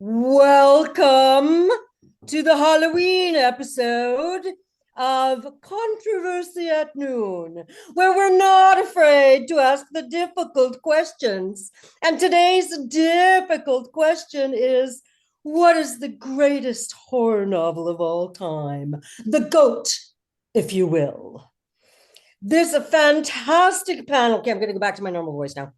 Welcome to the Halloween episode of Controversy at Noon, where we're not afraid to ask the difficult questions. And today's difficult question is, what is the greatest horror novel of all time? The GOAT, if you will. There's a fantastic panel. Okay, I'm going to go back to my normal voice now.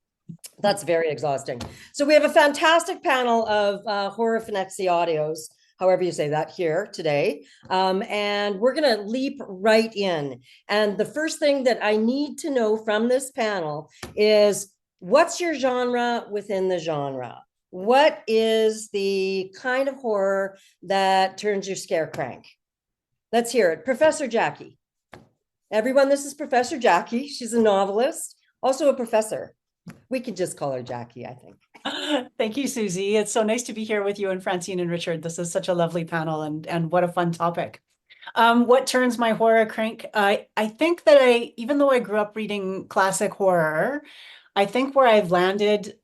That's very exhausting. So we have a fantastic panel of horror finexy audios, however you say that, here today. And we're going to leap right in. And the first thing that I need to know from this panel is, what's your genre within the genre? What is the kind of horror that turns your scare crank? Let's hear it. Professor Jackie. Everyone, this is Professor Jackie. She's a novelist, also a professor. We can just call her Jackie, I think. Thank you, Susie. It's so nice to be here with you and Francine and Richard. This is such a lovely panel, and what a fun topic. What turns my horror crank? I think that even though I grew up reading classic horror, I think where I've landed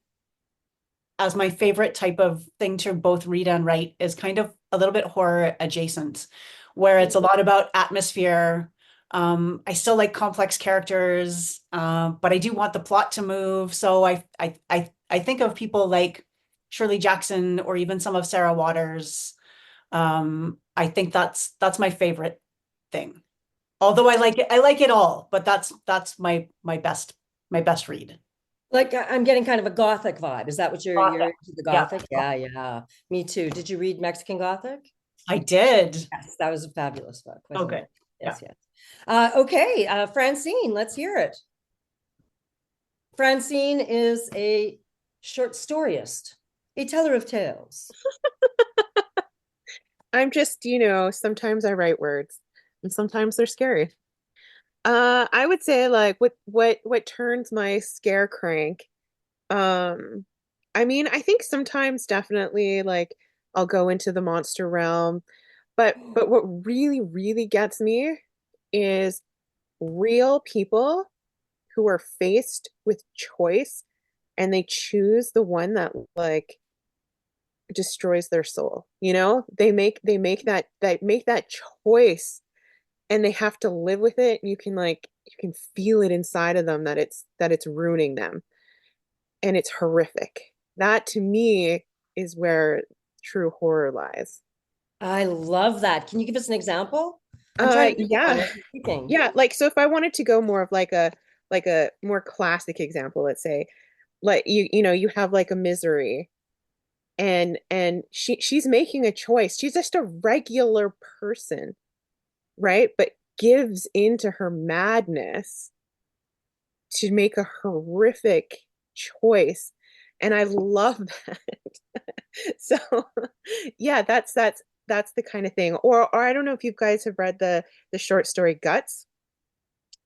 as my favorite type of thing to both read and write is kind of a little bit horror adjacent, where it's a lot about atmosphere. I still like complex characters, but I do want the plot to move. So I think of people like Shirley Jackson or even some of Sarah Waters. I think that's my favorite thing. Although I like it all, but that's my best read. Like, I'm getting kind of a gothic vibe. Is that what you're into, the gothic? Yeah. Yeah. Me too. Did you read Mexican Gothic? I did. Yes, that was a fabulous book. Okay. Yes, yes. Okay, Francine, let's hear it. Francine is a short storyist, a teller of tales. I'm just, sometimes I write words and sometimes they're scary. I would say like what turns my scare crank. I think sometimes definitely like I'll go into the monster realm, but what really, really gets me is real people who are faced with choice and they choose the one that like destroys their soul. They make that choice and they have to live with it. You can feel it inside of them that it's ruining them. And it's horrific. That to me is where true horror lies. I love that. Can you give us an example? I'm trying to yeah. Like, so if I wanted to go more of like a more classic example, let's say, like you have like a Misery, and she's making a choice. She's just a regular person, right? But gives into her madness to make a horrific choice, and I love that. So, yeah, that's the kind of thing. Or I don't know if you guys have read the short story Guts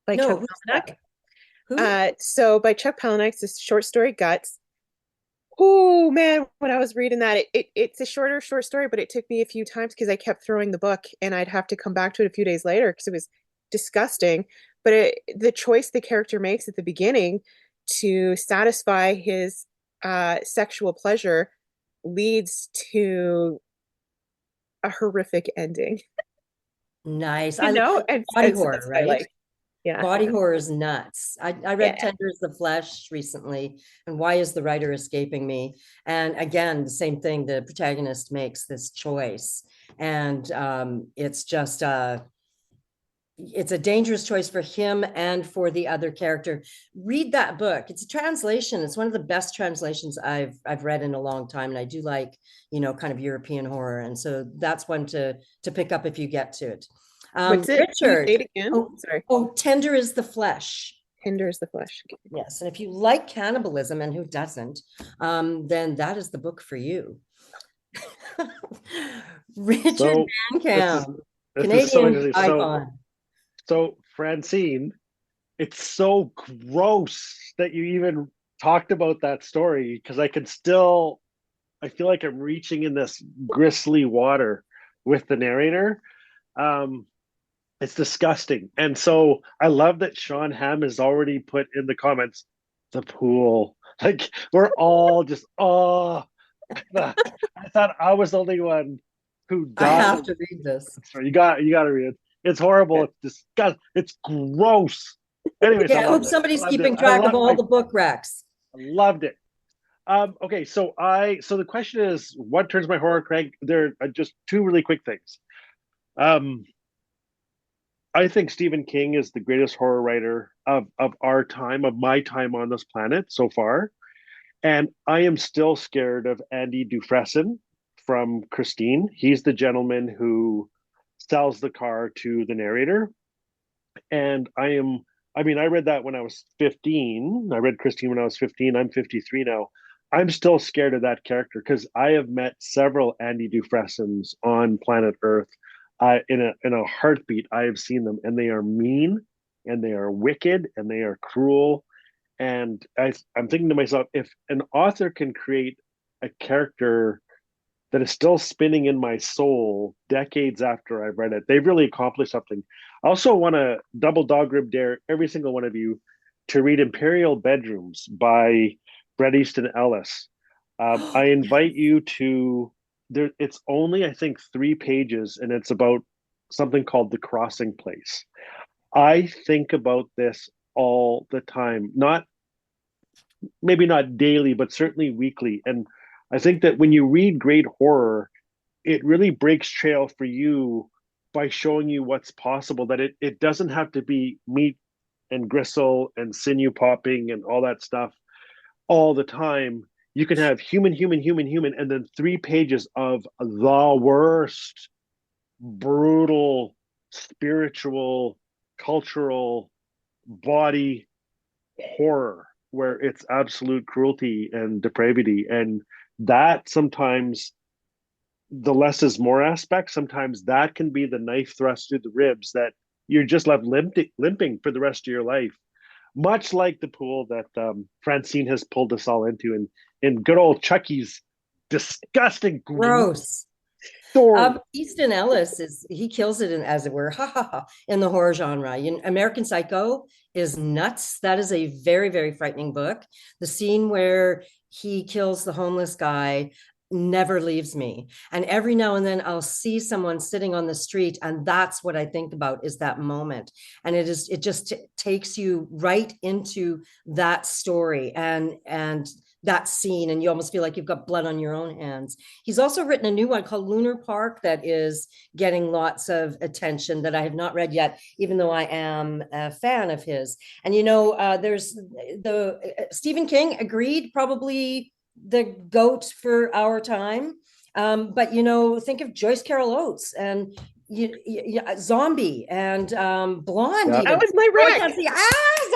by Chuck Palahniuk. So by Chuck Palahniuk, this short story Guts. Oh man, when I was reading that, it's a short story, but it took me a few times because I kept throwing the book and I'd have to come back to it a few days later because it was disgusting. But the choice the character makes at the beginning to satisfy his sexual pleasure leads to a horrific ending. Nice. And body horror, right? Like. Yeah. Body horror is nuts. I read Tender as the Flesh recently, and Why is the Writer Escaping Me? And again, the same thing, the protagonist makes this choice. And it's just it's a dangerous choice for him and for the other character. Read that book. It's a translation. It's one of the best translations I've read in a long time. And I do like, kind of European horror. And so that's one to pick up if you get to it. What's it? Richard. Say it again. Sorry. Tender is the Flesh. Tender is the Flesh. Yes. And if you like cannibalism, and who doesn't, then that is the book for you. Richard Van Camp, Canadian icon. So Francine, it's so gross that you even talked about that story, because I feel like I'm reaching in this grisly water with the narrator. It's disgusting. And so I love that Sean Hamm has already put in the comments, the pool. Like we're all just, oh, I thought I was the only one who I died. have to read this. Sorry, you gotta read it. It's horrible. It's disgusting. It's gross. Anyways, I Okay, I hope loved it. I somebody's loved it. keeping track of all the book racks. I loved it. Okay, so the question is, what turns my horror crank? There are just two really quick things. Um, I think Stephen King is the greatest horror writer of our time, of my time on this planet so far. And I am still scared of Andy Dufresne from Christine. He's the gentleman who sells the car to the narrator. And I mean, I read that when I was 15. I read Christine when I was 15. I'm 53 now. I'm still scared of that character because I have met several Andy Dufresnes on planet Earth. In a heartbeat, I have seen them, and they are mean, and they are wicked, and they are cruel. And I'm thinking to myself, if an author can create a character that is still spinning in my soul decades after I've read it, they've really accomplished something. I also want to double dog rib dare every single one of you to read Imperial Bedrooms by Bret Easton Ellis. I invite you to there. It's only, I think, 3 pages, and it's about something called The Crossing Place. I think about this all the time, not maybe not daily, but certainly weekly. And I think that when you read great horror, it really breaks trail for you by showing you what's possible, that it doesn't have to be meat and gristle and sinew popping and all that stuff all the time. You can have human, human, human, human, and then 3 pages of the worst, brutal, spiritual, cultural, body horror where it's absolute cruelty and depravity. And that sometimes the less is more aspect, sometimes that can be the knife thrust through the ribs that you're just left limping for the rest of your life. Much like the pool that Francine has pulled us all into in good old Chucky's disgusting, Gross. story. Easton Ellis he kills it in, as it were, in the horror genre. American Psycho is nuts. That is a very, very frightening book. The scene where he kills the homeless guy never leaves me. And every now and then I'll see someone sitting on the street, and that's what I think about, is that moment. And it just takes you right into that story and that scene, and you almost feel like you've got blood on your own hands. He's also written a new one called Lunar Park that is getting lots of attention, that I have not read yet, even though I am a fan of his. And there's the Stephen King agreed, probably the goat for our time. But think of Joyce Carol Oates and Zombie and Blonde. Yeah. Even. That was my rec.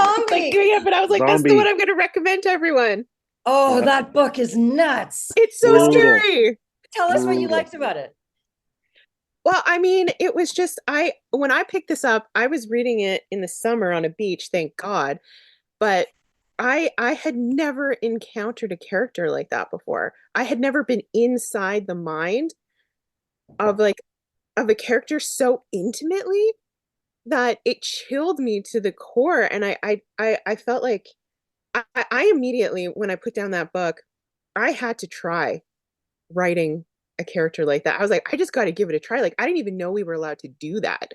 Zombie. Yeah, but I was like, that's the Zombie. one I'm going to recommend to everyone. Oh, Yeah. that book is nuts. It's so Brutal. scary. Tell us what you Brutal. liked about it. Well, I mean, it was just when I picked this up, I was reading it in the summer on a beach, thank God. But I had never encountered a character like that before. I had never been inside the mind of a character so intimately that it chilled me to the core. And I felt like I immediately, when I put down that book, I had to try writing a character like that. I was like, I just got to give it a try. Like, I didn't even know we were allowed to do that.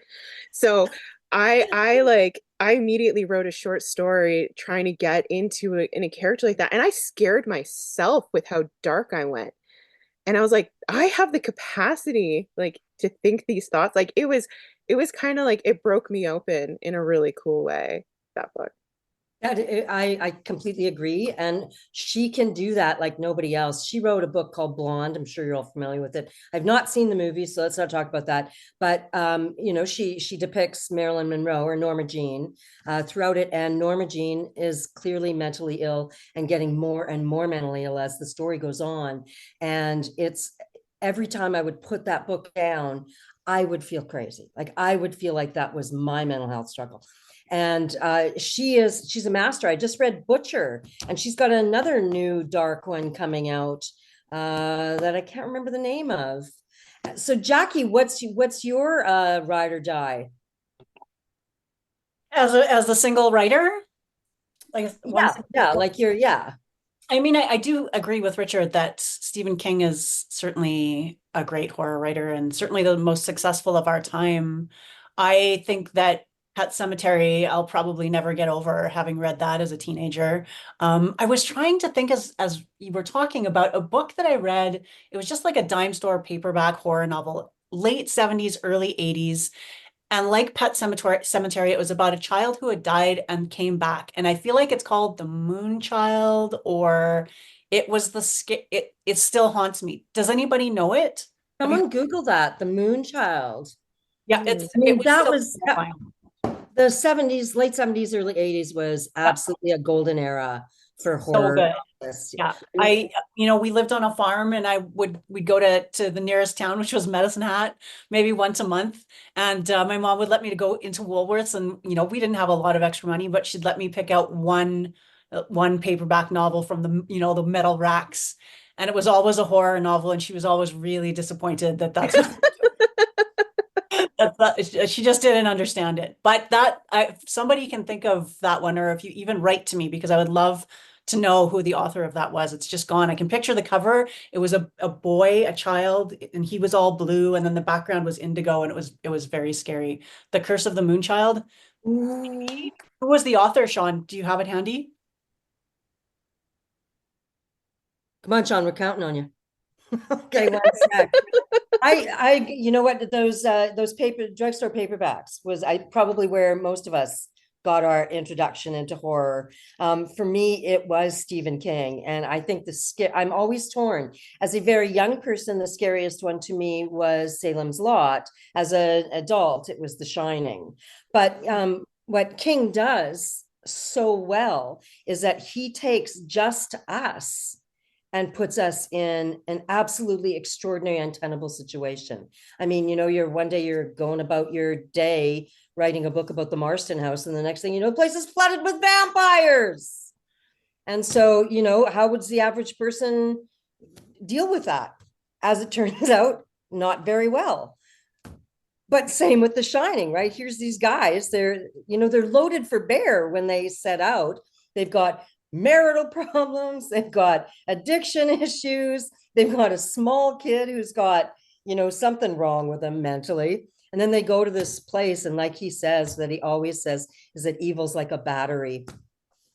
So I immediately wrote a short story trying to get into in a character like that. And I scared myself with how dark I went. And I was like, I have the capacity to think these thoughts. Like it was kind of like it broke me open in a really cool way, that book. I completely agree. And she can do that like nobody else. She wrote a book called Blonde. I'm sure you're all familiar with it. I've not seen the movie, so let's not talk about that. But she depicts Marilyn Monroe or Norma Jean throughout it. And Norma Jean is clearly mentally ill and getting more and more mentally ill as the story goes on. And it's every time I would put that book down, I would feel crazy. Like I would feel like that was my mental health struggle. And she's a master. I just read Butcher, and she's got another new dark one coming out that I can't remember the name of. So Jackie, what's your ride or die? As a single writer? Like Yeah, like you're I mean, I do agree with Richard that Stephen King is certainly a great horror writer and certainly the most successful of our time. I think that Pet Sematary, I'll probably never get over having read that as a teenager. I was trying to think as you were talking about a book that I read. It was just like a dime store paperback horror novel, late 70s, early 80s. And like Cemetery, it was about a child who had died and came back. And I feel like it's called The Moon Child, or it was it still haunts me. Does anybody know it? Have you? Someone Google that, the Moon Child. Yeah, Hmm. I it mean, was that so was terrifying. the 70s, late 70s, early 80s was Yeah, absolutely a golden era for so horror good. novelists. Yeah, I mean, we lived on a farm, and we'd go to the nearest town, which was Medicine Hat, maybe once a month. And my mom would let me to go into Woolworths, and we didn't have a lot of extra money, but she'd let me pick out one paperback novel from the metal racks, and it was always a horror novel, and she was always really disappointed that's she just didn't understand it. But if somebody can think of that one, or if you even write to me, because I would love to know who the author of that was. It's just gone. I can picture the cover. It was a boy, a child, and he was all blue, and then the background was indigo, and it was very scary. The Curse of the Moonchild. ooh, Who was the author, Sean? Do you have it handy? come on, Sean, we're counting on you. Okay, one sec. You know what, those drugstore paperbacks was I probably where most of us got our introduction into horror. For me, it was Stephen King, and I think I'm always torn. As a very young person, the scariest one to me was Salem's Lot. As an adult, it was The Shining. But what King does so well is that he takes just us and puts us in an absolutely extraordinary, untenable situation. I mean, one day you're going about your day writing a book about the Marston House, and the next thing you know, the place is flooded with vampires. And so, how would the average person deal with that? As it turns out, not very well. But same with The Shining, right? Here's these guys, they're loaded for bear when they set out. They've got marital problems, they've got addiction issues, they've got a small kid who's got, something wrong with them mentally. And then they go to this place, and like he says, that he always says, is that evil's like a battery,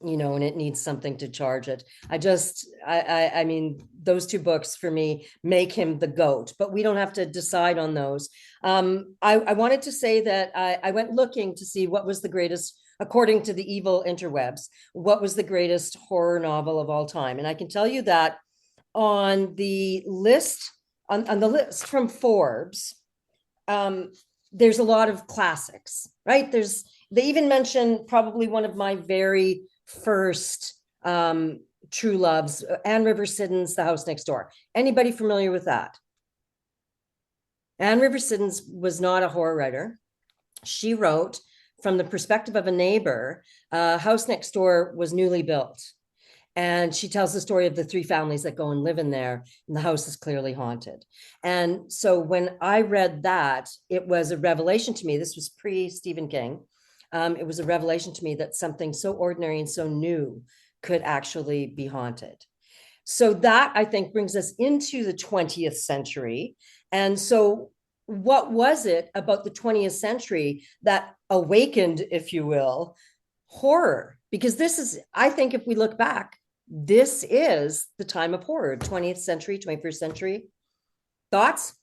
and it needs something to charge it. I mean, those two books for me make him the GOAT, but we don't have to decide on those. I wanted to say that I went looking to see what was the greatest, according to the evil interwebs, what was the greatest horror novel of all time. And I can tell you that on the list, on the list from Forbes, there's a lot of classics, right? They even mention probably one of my very first true loves, Anne River Siddons, The House Next Door. Anybody familiar with that? Anne River Siddons was not a horror writer. She wrote from the perspective of a neighbor. House Next Door was newly built, and she tells the story of the three families that go and live in there, and the house is clearly haunted. And so when I read that, it was a revelation to me. This was pre-Stephen King. It was a revelation to me that something so ordinary and so new could actually be haunted. So that, I think, brings us into the 20th century. And so what was it about the 20th century that awakened, if you will, horror? Because I think if we look back, this is the time of horror, 20th century, 21st century. Thoughts?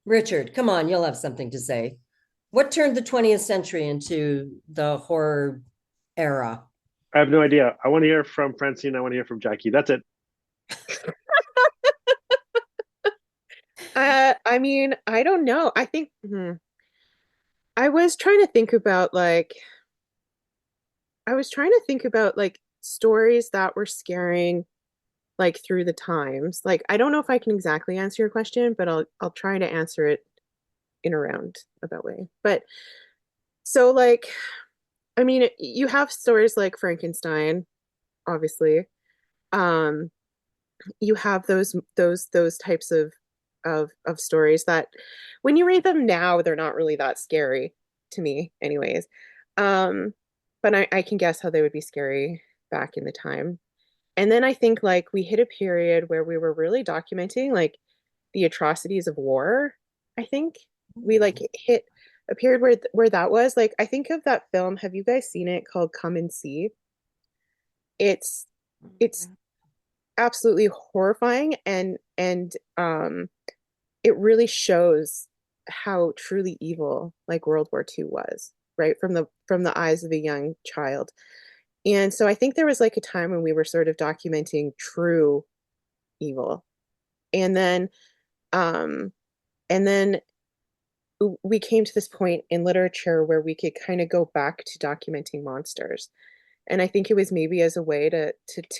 Richard, come on, you'll have something to say. What turned the 20th century into the horror era? I have no idea. I want to hear from Francine. I want to hear from Jackie. That's it. I mean, I don't know. I think I was trying to think about stories that were scaring through the times. Like I don't know if I can exactly answer your question, but I'll try to answer it in a roundabout way. But so I mean, you have stories like Frankenstein, obviously. Um, you have those types of stories that when you read them now, they're not really that scary to me, anyways. Um, but I can guess how they would be scary back in the time. And then I think like we hit a period where we were really documenting like the atrocities of war. I think we like hit a period where that was like, I think of that film. Have you guys seen it, called Come and See? It's absolutely horrifying, and it really shows how truly evil like World War II was, right? From the eyes of a young child. And so I think there was like a time when we were sort of documenting true evil. And then um and then we came to this point in literature where we could kind of go back to documenting monsters. And I think it was maybe as a way to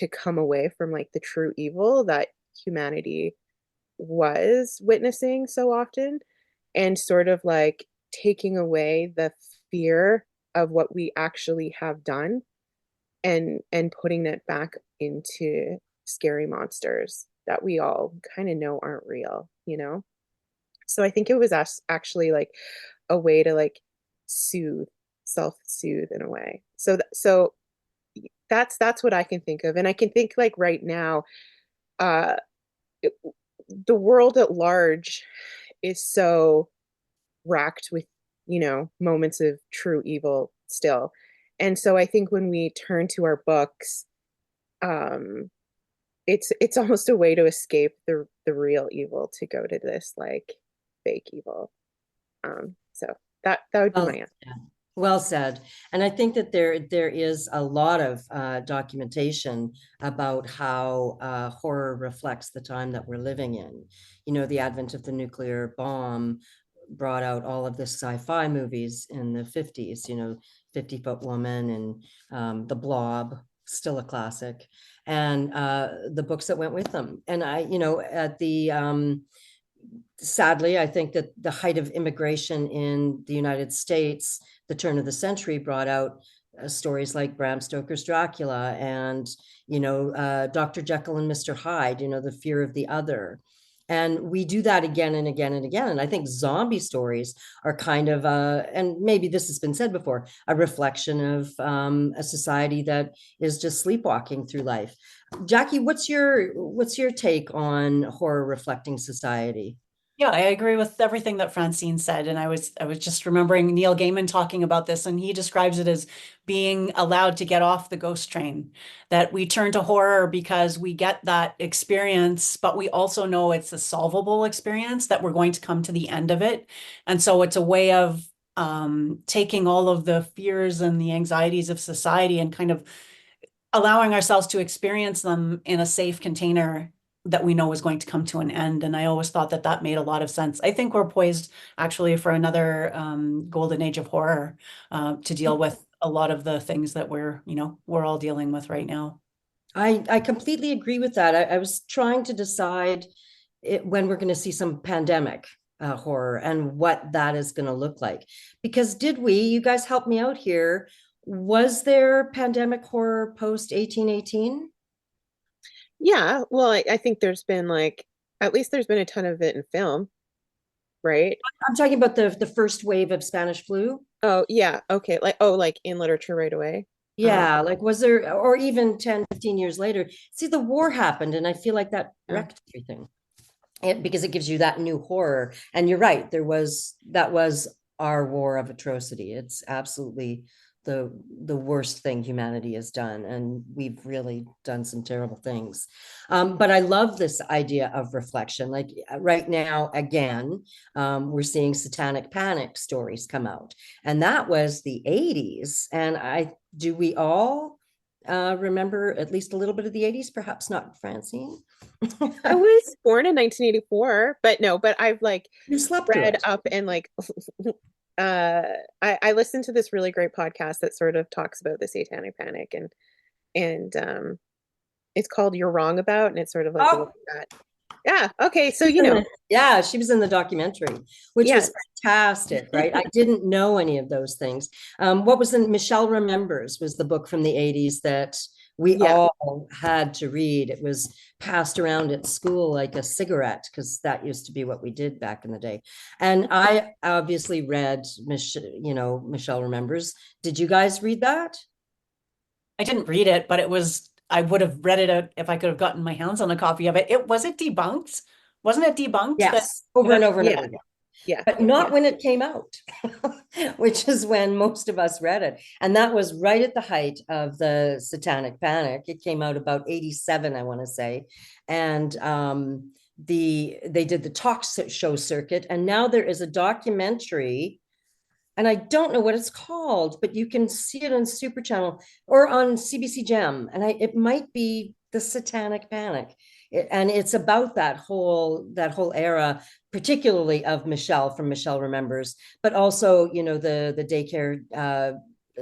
come away from like the true evil that humanity was witnessing so often, and sort of like taking away the fear of what we actually have done, and putting it back into scary monsters that we all kind of know aren't real, you know? So I think it was us actually like a way to like soothe, self-soothe in a way. So that's what I can think of. And I can think like right now, uh it, the world at large is so racked with, you know, moments of true evil still. And so I think when we turn to our books, um it's almost a way to escape the real evil, to go to this like fake evil. So that would be Well, my answer. yeah. Well said. And I think that there is a lot of documentation about how horror reflects the time that we're living in. You know, the advent of the nuclear bomb brought out all of the sci-fi movies in the 50s, you know, 50-Foot Woman and The Blob, still a classic, and the books that went with them. And I, you know, at the sadly, I think that the height of immigration in the United States, the turn of the century, brought out stories like Bram Stoker's Dracula and, you know, Dr. Jekyll and Mr. Hyde, you know, the fear of the other. And we do that again and again and again. And I think zombie stories are kind of, and maybe this has been said before, a reflection of a society that is just sleepwalking through life. Jackie, what's your take on horror reflecting society? Yeah, I agree with everything that Francine said. And I was just remembering Neil Gaiman talking about this, and he describes it as being allowed to get off the ghost train. That we turn to horror because we get that experience, but we also know it's a solvable experience, that we're going to come to the end of it. And so it's a way of taking all of the fears and the anxieties of society and kind of allowing ourselves to experience them in a safe container that we know is going to come to an end. And I always thought that that made a lot of sense. I think we're poised actually for another golden age of horror to deal with a lot of the things that we're all dealing with right now. I completely agree with that. I was trying to decide when we're going to see some pandemic horror and what that is going to look like. Because you guys help me out here. Was there pandemic horror post 1818? Yeah, well, I think there's been like, at least there's been a ton of it in film, right? I'm talking about the first wave of Spanish flu. Oh, yeah. Okay. Like, oh, like in literature right away. Yeah, like was there, or even 10, 15 years later? See, the war happened, and I feel like that wrecked everything. Because it gives you that new horror. And you're right, that was our war of atrocity. It's absolutely the worst thing humanity has done, and we've really done some terrible things. But I love this idea of reflection. Like right now, again, we're seeing satanic panic stories come out, and that was the 80s. And we all remember at least a little bit of the 80s, perhaps not Francine. I was born in 1984, but I've like You slept through read it. up and like I listened to this really great podcast that sort of talks about the Satanic Panic, and it's called You're Wrong About, and it's sort of like a Oh, look at that. Yeah, okay, so you know. yeah, she was in the documentary, which Yes. was fantastic, right? I didn't know any of those things. What was in Michelle Remembers was the book from the 80s that we Yeah. all had to read. It was passed around at school like a cigarette, because that used to be what we did back in the day. And I obviously read, Michelle Remembers. Did you guys read that? I didn't read it, but I would have read it if I could have gotten my hands on a copy of it. Was it debunked? Wasn't it debunked that Yes, over and over and Yeah. over again. Yeah. But not Yeah. when it came out, which is when most of us read it. And that was right at the height of the Satanic Panic. It came out about 87, I want to say. And they did the talk show circuit. And now there is a documentary, and I don't know what it's called, but you can see it on Super Channel or on CBC Gem. And it might be the Satanic Panic. And it's about that whole era, particularly of Michelle from Michelle Remembers, but also, the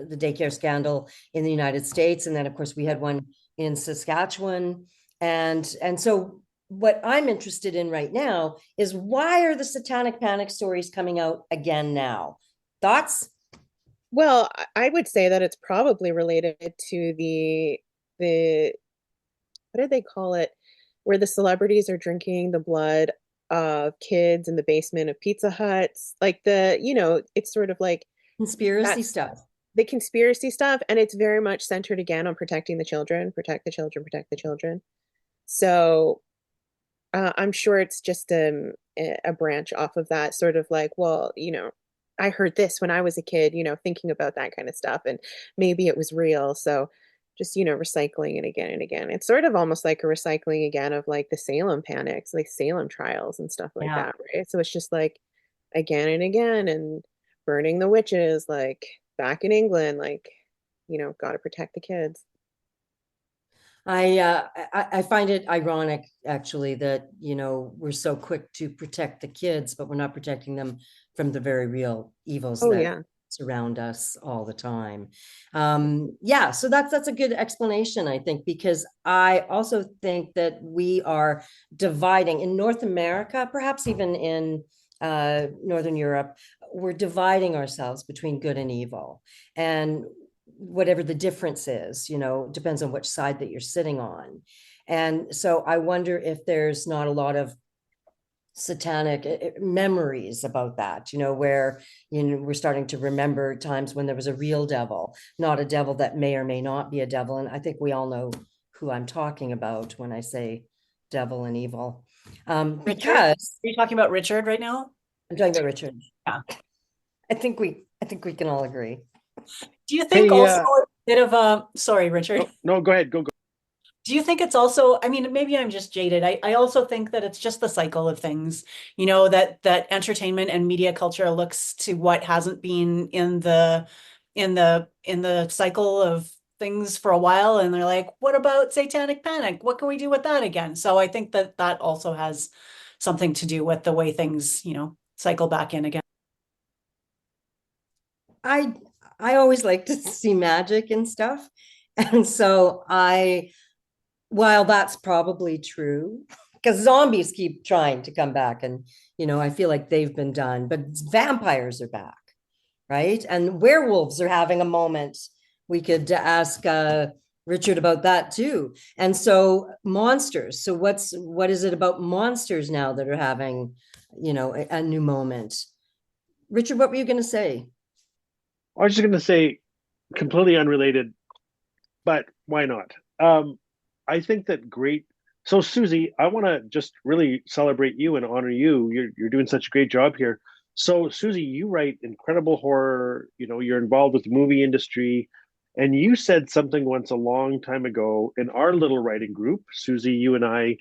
daycare scandal in the United States. And then of course we had one in Saskatchewan. And so what I'm interested in right now is, why are the Satanic Panic stories coming out again now? Thoughts? Well, I would say that it's probably related to the what do they call it? Where the celebrities are drinking the blood of kids in the basement of Pizza Huts. Like it's sort of like Conspiracy that's stuff. the conspiracy stuff, and it's very much centered again on protecting the children, protect the children, protect the children. So I'm sure it's just a branch off of that, sort of like, well, I heard this when I was a kid, thinking about that kind of stuff, and maybe it was real. So just, recycling it again and again. It's sort of almost like a recycling again of like the Salem panics, like Salem trials and stuff like Yeah. that, right? So it's just like again and again, and burning the witches, like back in England, like, got to protect the kids. I find it ironic, actually, that we're so quick to protect the kids, but we're not protecting them from the very real evils Oh that yeah. surround us all the time. Yeah, so that's a good explanation, I think, because I also think that we are dividing in North America, perhaps even in Northern Europe. We're dividing ourselves between good and evil, and whatever the difference is, depends on which side that you're sitting on. And so I wonder if there's not a lot of satanic memories about that, where we're starting to remember times when there was a real devil, not a devil that may or may not be a devil. And I think we all know who I'm talking about when I say devil and evil. Because Are you talking about Richard right now? I'm talking about Richard. Yeah. I think we can all agree. Do you think Hey, also a bit of a, sorry, Richard. No, go ahead. Go. Do you think it's also, I mean, maybe I'm just jaded. I also think that it's just the cycle of things, that entertainment and media culture looks to what hasn't been in the cycle of things for a while, and they're like, what about Satanic Panic? What can we do with that again? So I think that also has something to do with the way things, cycle back in again. I always like to see magic and stuff. And so while that's probably true, because zombies keep trying to come back, and I feel like they've been done, but vampires are back, right? And werewolves are having a moment. We could ask Richard about that too. And so monsters. So what is it about monsters now that are having, a new moment? Richard, what were you going to say? I was just going to say, completely unrelated, but why not? I think that great. So, Susie, I want to just really celebrate you and honor you. You're doing such a great job here. So, Susie, you write incredible horror. You're involved with the movie industry, and you said something once a long time ago in our little writing group. Susie, you and I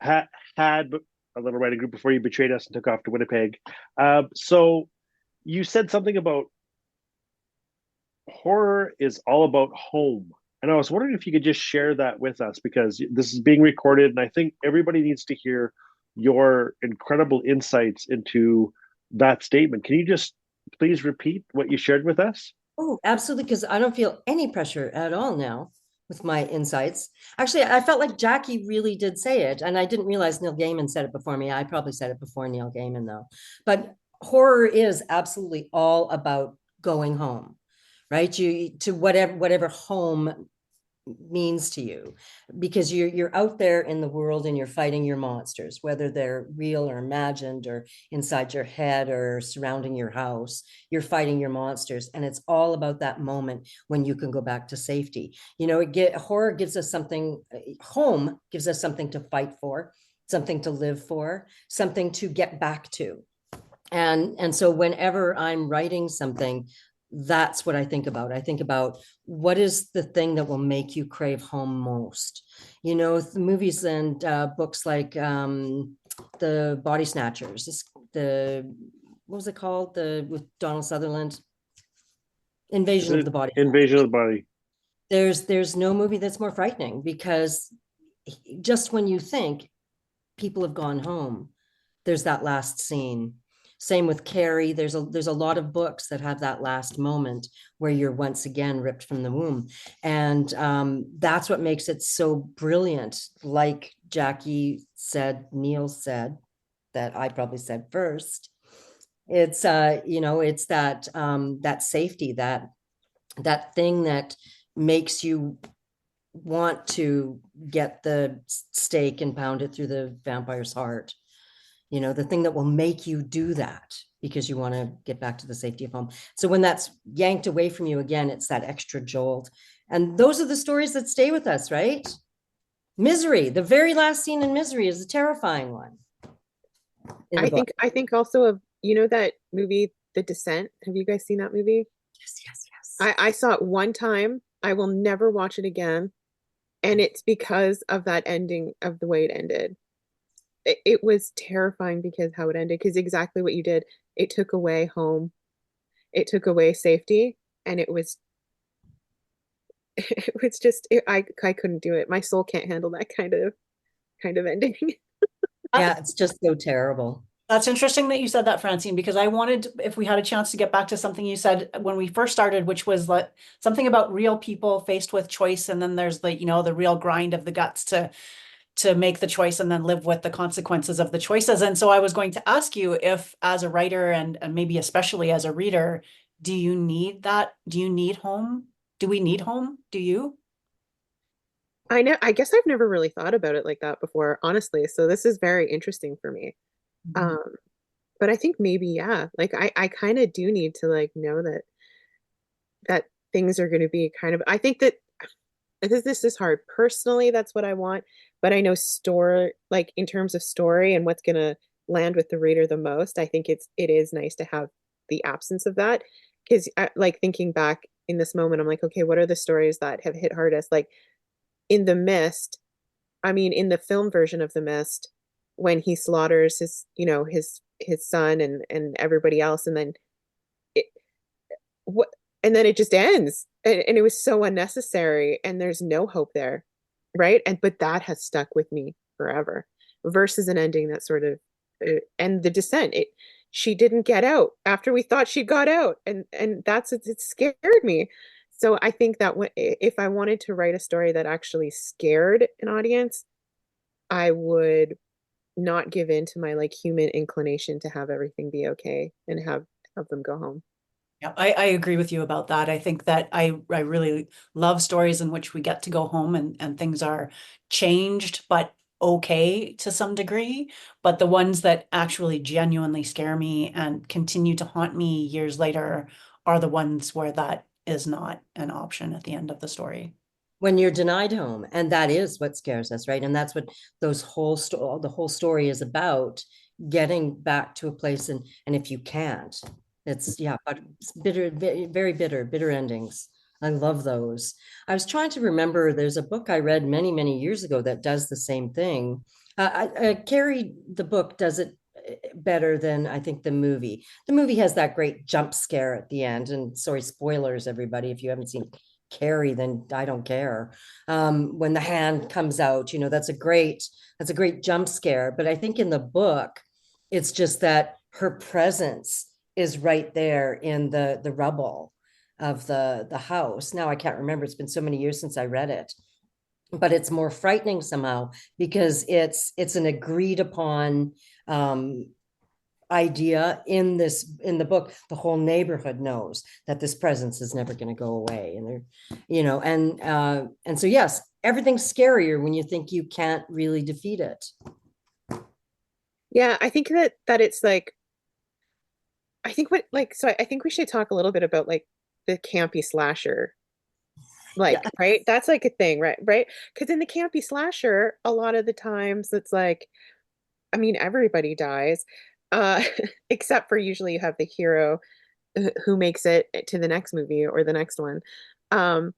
had a little writing group before you betrayed us and took off to Winnipeg. So, you said something about horror is all about home. And I was wondering if you could just share that with us, because this is being recorded and I think everybody needs to hear your incredible insights into that statement. Can you just please repeat what you shared with us? Oh, absolutely, because I don't feel any pressure at all now with my insights. Actually, I felt like Jackie really did say it, and I didn't realize Neil Gaiman said it before me. I probably said it before Neil Gaiman, though. But horror is absolutely all about going home, right? You to whatever home means to you, because you're out there in the world and you're fighting your monsters, whether they're real or imagined or inside your head or surrounding your house. You're fighting your monsters, and it's all about that moment when you can go back to safety. Horror gives us something. Home gives us something to fight for, something to live for, something to get back to. And so whenever I'm writing something, that's what I think about. I think about, what is the thing that will make you crave home most? The movies and books like the Body Snatchers, what was it called? With Donald Sutherland, Invasion of the Body. Invasion of the Body. There's no movie that's more frightening, because just when you think people have gone home, there's that last scene. Same with Carrie. There's a lot of books that have that last moment where you're once again ripped from the womb. And that's what makes it so brilliant. Like Jackie said, Neil said, that I probably said first. It's it's that safety, that thing that makes you want to get the stake and pound it through the vampire's heart. The thing that will make you do that because you want to get back to the safety of home. So when that's yanked away from you again, it's that extra jolt. And those are the stories that stay with us, right? Misery, the very last scene in Misery is a terrifying one. I think also of, that movie, The Descent. Have you guys seen that movie? Yes. I saw it one time. I will never watch it again. And it's because of that ending, of the way it ended. It was terrifying because how it ended, because exactly what you did. It took away home. It took away safety. And it was just, I couldn't do it. My soul can't handle that kind of ending. Yeah, it's just so terrible. That's interesting that you said that, Francine, because I wanted, if we had a chance to get back to something you said when we first started, which was like something about real people faced with choice. And then there's the real grind of the guts to make the choice and then live with the consequences of the choices. And so I was going to ask you if, as a writer and maybe especially as a reader, do you need that? Do you need home? Do we need home? Do you? I know. I guess I've never really thought about it like that before, honestly. So this is very interesting for me. Mhm. But I think maybe, yeah, like I kind of do need to like know that things are going to be kind of, I think that this is hard. Personally, that's what I want. But I know like in terms of story and what's going to land with the reader the most, I think it is nice to have the absence of that. Because like thinking back in this moment, I'm like, okay, what are the stories that have hit hardest? Like in The Mist, I mean, in the film version of The Mist, when he slaughters his son and everybody else, and then it what and then it just ends, and it was so unnecessary, and there's no hope there, right? But that has stuck with me forever, versus an ending that sort of and The Descent. She didn't get out after we thought she got out, and it scared me. So I think that if I wanted to write a story that actually scared an audience, I would not give in to my like human inclination to have everything be okay and have them go home. Yeah, I agree with you about that. I think that I really love stories in which we get to go home and things are changed, but okay to some degree. But the ones that actually genuinely scare me and continue to haunt me years later are the ones where that is not an option at the end of the story. When you're denied home, and that is what scares us, right? And that's what the whole story is about, getting back to a place. And if you can't, but it's bitter, very bitter endings. I love those. I was trying to remember, there's a book I read many years ago that does the same thing. Carrie, the book, does it better than I think the movie. The movie has that great jump scare at the end, and sorry, spoilers, everybody, if you haven't seen Carrie, then I don't care. When the hand comes out, that's a great jump scare. But I think in the book, it's just that her presence is right there in the rubble of the house. Now I can't remember. It's been so many years since I read it, but it's more frightening somehow because it's an agreed upon idea in the book. The whole neighborhood knows that this presence is never going to go away, and and so yes, everything's scarier when you think you can't really defeat it. Yeah, I think that it's like, I think what like so I think we should talk a little bit about like the campy slasher. Like, Yeah. right? That's like a thing, right? Right? Because in the campy slasher, a lot of the times it's like, I mean, everybody dies, uh, except for usually you have the hero who makes it to the next movie or the next one. Um,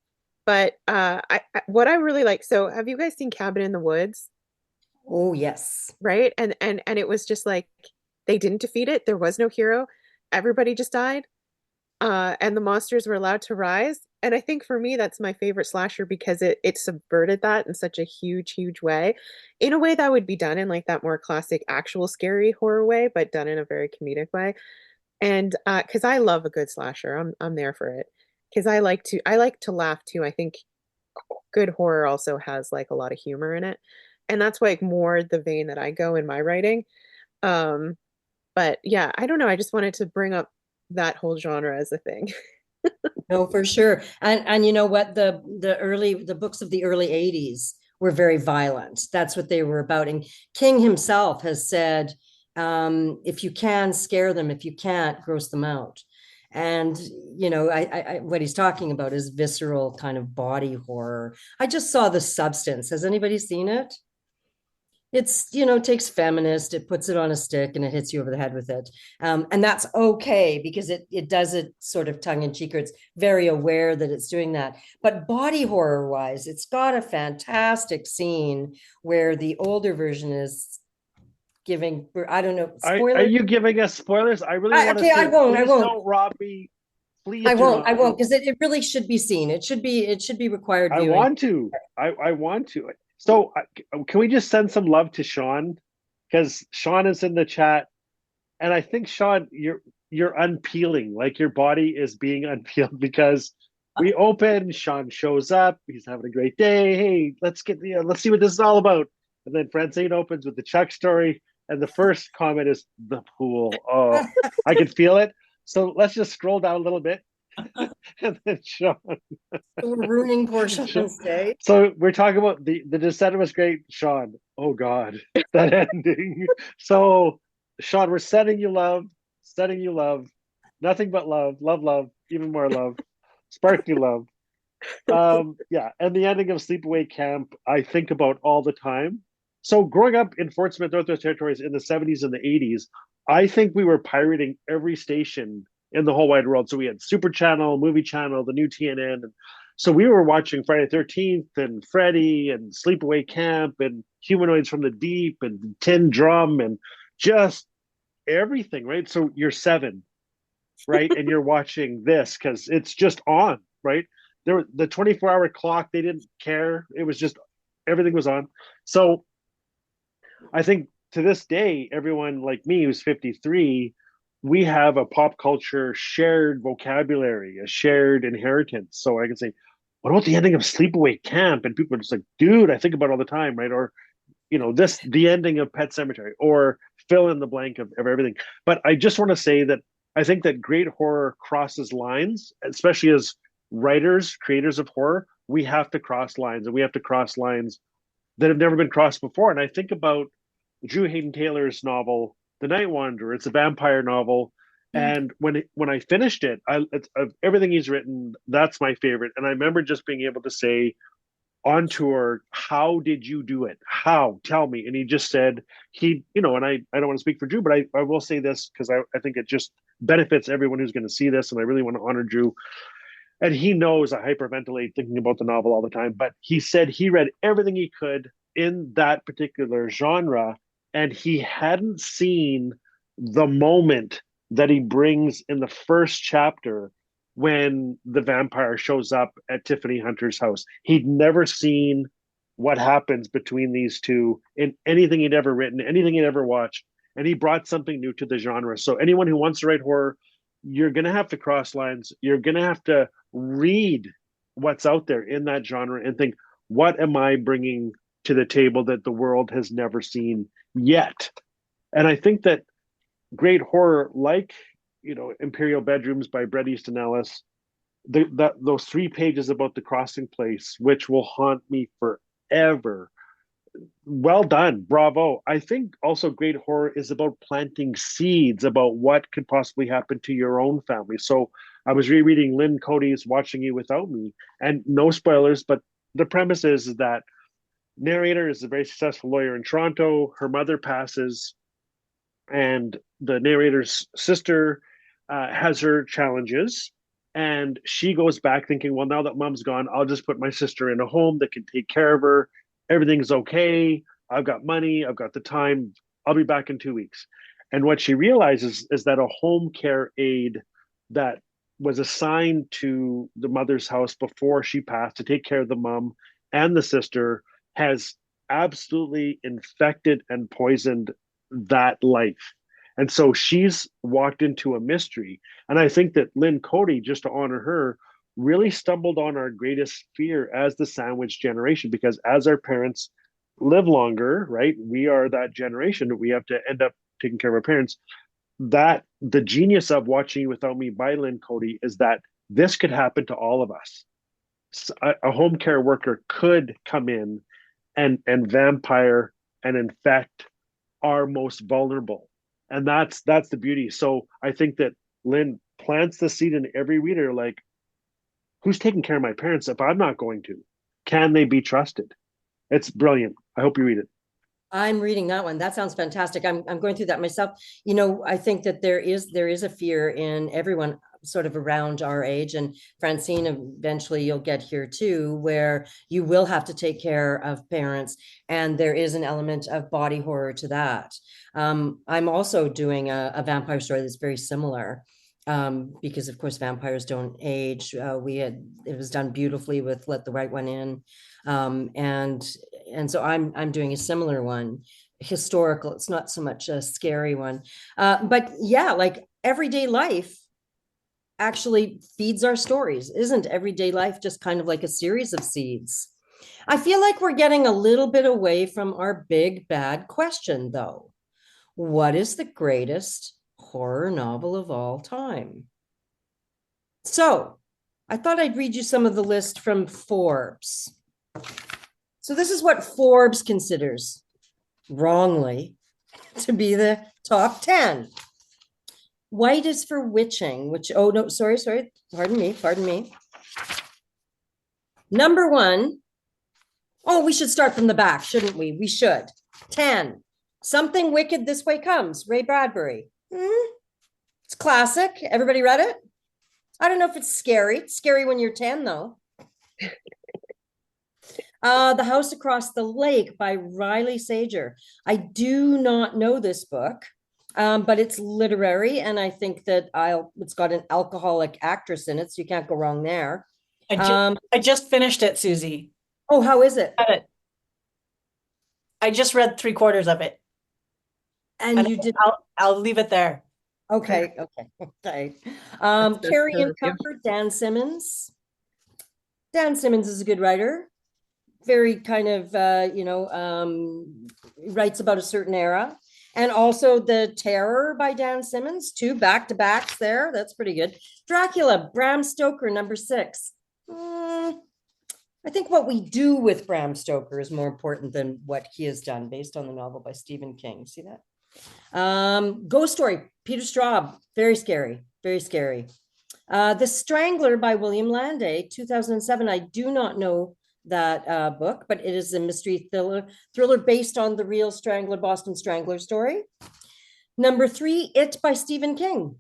but what I really like, so have you guys seen Cabin in the Woods? Oh yes. Right? And it was just like they didn't defeat it. There was no hero. Everybody just died. And the monsters were allowed to rise. And I think for me, that's my favorite slasher because it subverted that in such a huge, huge way, in a way that would be done in like that more classic, actual scary horror way, but done in a very comedic way. And because I love a good slasher, I'm there for it. Because I like to laugh too. I think good horror also has like a lot of humor in it, and that's like more the vein that I go in my writing. Um, but yeah, I don't know. I just wanted to bring up that whole genre as a thing. No, for sure. And you know what? The books of the early 80s were very violent. That's what they were about. And King himself has said, if you can scare them, if you can't, gross them out. And what he's talking about is visceral kind of body horror. I just saw The Substance. Has anybody seen it? It's takes feminist, it puts it on a stick and it hits you over the head with it, and that's okay because it does it sort of tongue-in-cheek, or it's very aware that it's doing that. But body horror wise, it's got a fantastic scene where the older version is giving, I don't know, Are spoilers. you giving us spoilers? I really want to Okay, see I it. won't. Please don't rob me. Please do not. I won't, because it really should be seen. It should be required I viewing. want to. I want to. So can we just send some love to Sean? Because Sean is in the chat, and I think Sean, you're unpeeling. Like your body is being unpeeled because we open. Sean shows up. He's having a great day. Hey, let's see what this is all about. And then Francine opens with the Chuck story, and the first comment is the pool. Oh, I can feel it. So let's just scroll down a little bit, and then Sean. So we're ruining poor Sean's day. So we're talking about the descent was great, Sean. Oh God, that ending. So Sean, we're sending you love, nothing but love, love, love, even more love, sparkly love. Yeah, and the ending of Sleepaway Camp, I think about all the time. So growing up in Fort Smith, Northwest Territories in the 70s and the 80s, I think we were pirating every station in the whole wide world. So we had Super Channel, Movie Channel, the new TNN. And so we were watching Friday the 13th and Freddy and Sleepaway Camp and Humanoids from the Deep and Tin Drum and just everything, right? So you're 7, right? And you're watching this because it's just on, right? The 24-hour clock, they didn't care. It was just everything was on. So I think to this day, everyone like me who's 53, we have a pop culture shared vocabulary, a shared inheritance. So I can say, what about the ending of Sleepaway Camp? And people are just like, dude, I think about it all the time, right? Or, the ending of Pet Cemetery, or fill in the blank of everything. But I just want to say that I think that great horror crosses lines, especially as writers, creators of horror. We have to cross lines, and we have to cross lines that have never been crossed before. And I think about Drew Hayden Taylor's novel, The Night Wanderer. It's a vampire novel. And when I finished it, of everything he's written, that's my favorite. And I remember just being able to say on tour, how did you do it? How? Tell me. And he just said, and I don't want to speak for Drew, but I will say this because I think it just benefits everyone who's going to see this. And I really want to honor Drew. And he knows I hyperventilate thinking about the novel all the time, but he said he read everything he could in that particular genre, and he hadn't seen the moment that he brings in the first chapter when the vampire shows up at Tiffany Hunter's house. He'd never seen what happens between these two in anything he'd ever written, anything he'd ever watched, and he brought something new to the genre. So anyone who wants to write horror, you're going to have to cross lines. You're going to have to read what's out there in that genre and think, what am I bringing to the table that the world has never seen yet? And I think that great horror, like, Imperial Bedrooms by Bret Easton Ellis, those 3 pages about the crossing place, which will haunt me forever. Well done, bravo. I think also great horror is about planting seeds about what could possibly happen to your own family. So I was rereading Lynn Cody's Watching You Without Me, and no spoilers, but the premise is that narrator is a very successful lawyer in Toronto. Her mother passes, and the narrator's sister has her challenges. And she goes back thinking, well, now that mom's gone, I'll just put my sister in a home that can take care of her. Everything's okay. I've got money. I've got the time. I'll be back in 2 weeks. And what she realizes is that a home care aide that was assigned to the mother's house before she passed to take care of the mom and the sister has absolutely infected and poisoned that life. And so she's walked into a mystery. And I think that Lynn Cody, just to honor her, really stumbled on our greatest fear as the sandwich generation, because as our parents live longer, right, we are that generation that we have to end up taking care of our parents. That the genius of Watching You Without Me by Lynn Cody is that this could happen to all of us. A home care worker could come in and vampire and infect our most vulnerable, and that's the beauty. So I think that Lynn plants the seed in every reader, like, who's taking care of my parents if I'm not going to? Can they be trusted? It's brilliant. I hope you read it. I'm reading that one. That sounds fantastic. I'm going through that myself. I think that there is a fear in everyone sort of around our age, and Francine, eventually you'll get here too, where you will have to take care of parents, and there is an element of body horror to that. I'm also doing a vampire story that's very similar. Because of course vampires don't age. It was done beautifully with Let the Right One In. And so I'm doing a similar one, historical. It's not so much a scary one. But yeah, like everyday life actually feeds our stories. Isn't everyday life just kind of like a series of seeds? I feel like we're getting a little bit away from our big bad question though. What is the greatest horror novel of all time? So I thought I'd read you some of the list from Forbes. So this is what Forbes considers, wrongly, to be the top 10. White is for witching, which, oh no, sorry, pardon me. Number 1, oh, we should start from the back, shouldn't we? We should. 10, Something Wicked This Way Comes, Ray Bradbury. It's classic. Everybody read it? I don't know if it's scary. It's scary when you're 10, though. The House Across the Lake by Riley Sager. I do not know this book, but it's literary, and I think that it's got an alcoholic actress in it, so you can't go wrong there. I just finished it, Susie. Oh, how is it? I just read 3/4 of it. And you did. I'll leave it there. Okay. Carrie and Comfort, Dan Simmons. Dan Simmons is a good writer. Very kind of, writes about a certain era. And also The Terror by Dan Simmons, 2 back-to-backs there. That's pretty good. Dracula, Bram Stoker, number 6. I think what we do with Bram Stoker is more important than what he has done, based on the novel by Stephen King. See that? Ghost Story, Peter Straub, very scary, very scary. The Strangler by William Landay, 2007. I do not know that book, but it is a mystery thriller based on the real Boston Strangler story. Number 3, It by Stephen King.